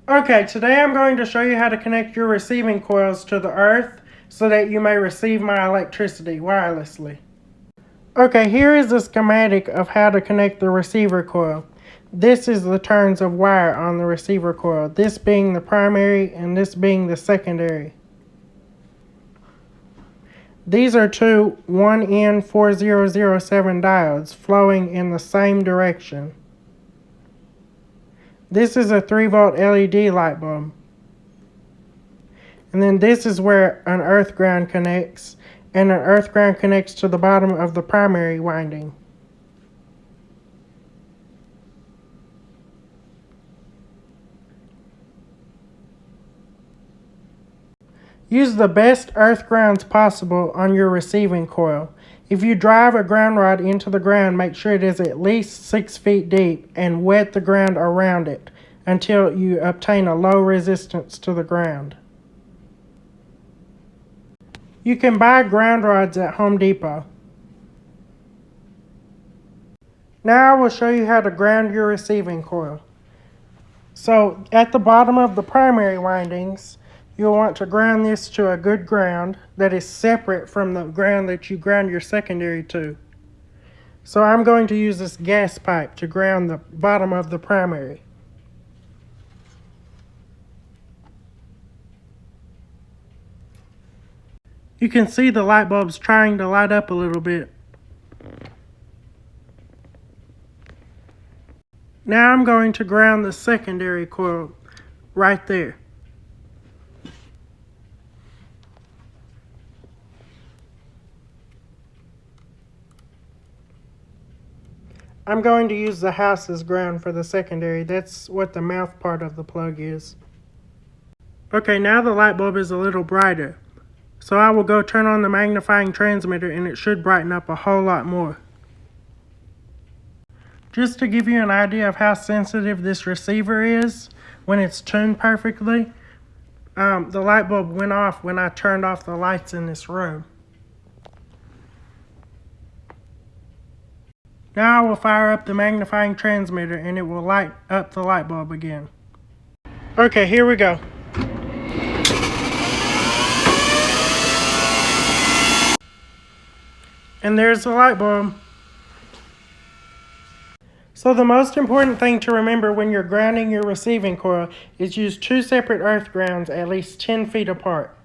Okay, today I'm going to show you how to connect your receiving coils to the earth so that you may receive my electricity wirelessly. Okay, here is the schematic of how to connect the receiver coil. This is the turns of wire on the receiver coil, this being the primary and this being the secondary. These are two 1N4007 diodes flowing in the same direction. This is a 3-volt LED light bulb. And then this is where an earth ground connects, and an earth ground connects to the bottom of the primary winding. Use the best earth grounds possible on your receiving coil. If you drive a ground rod into the ground, make sure it is at least 6 feet deep and wet the ground around it until you obtain a low resistance to the ground. You can buy ground rods at Home Depot. Now I will show you how to ground your receiving coil. So at the bottom of the primary windings, you'll want to ground this to a good ground that is separate from the ground that you ground your secondary to. So I'm going to use this gas pipe to ground the bottom of the primary. You can see the light bulbs trying to light up a little bit. Now I'm going to ground the secondary coil right there. I'm going to use the house as ground for the secondary. That's what the mouth part of the plug is. Okay, now the light bulb is a little brighter. So I will go turn on the magnifying transmitter and it should brighten up a whole lot more. Just to give you an idea of how sensitive this receiver is when it's tuned perfectly, the light bulb went off when I turned off the lights in this room. Now I will fire up the magnifying transmitter and it will light up the light bulb again. Okay, here we go. And there's the light bulb. So the most important thing to remember when you're grounding your receiving coil is use two separate earth grounds at least 10 feet apart.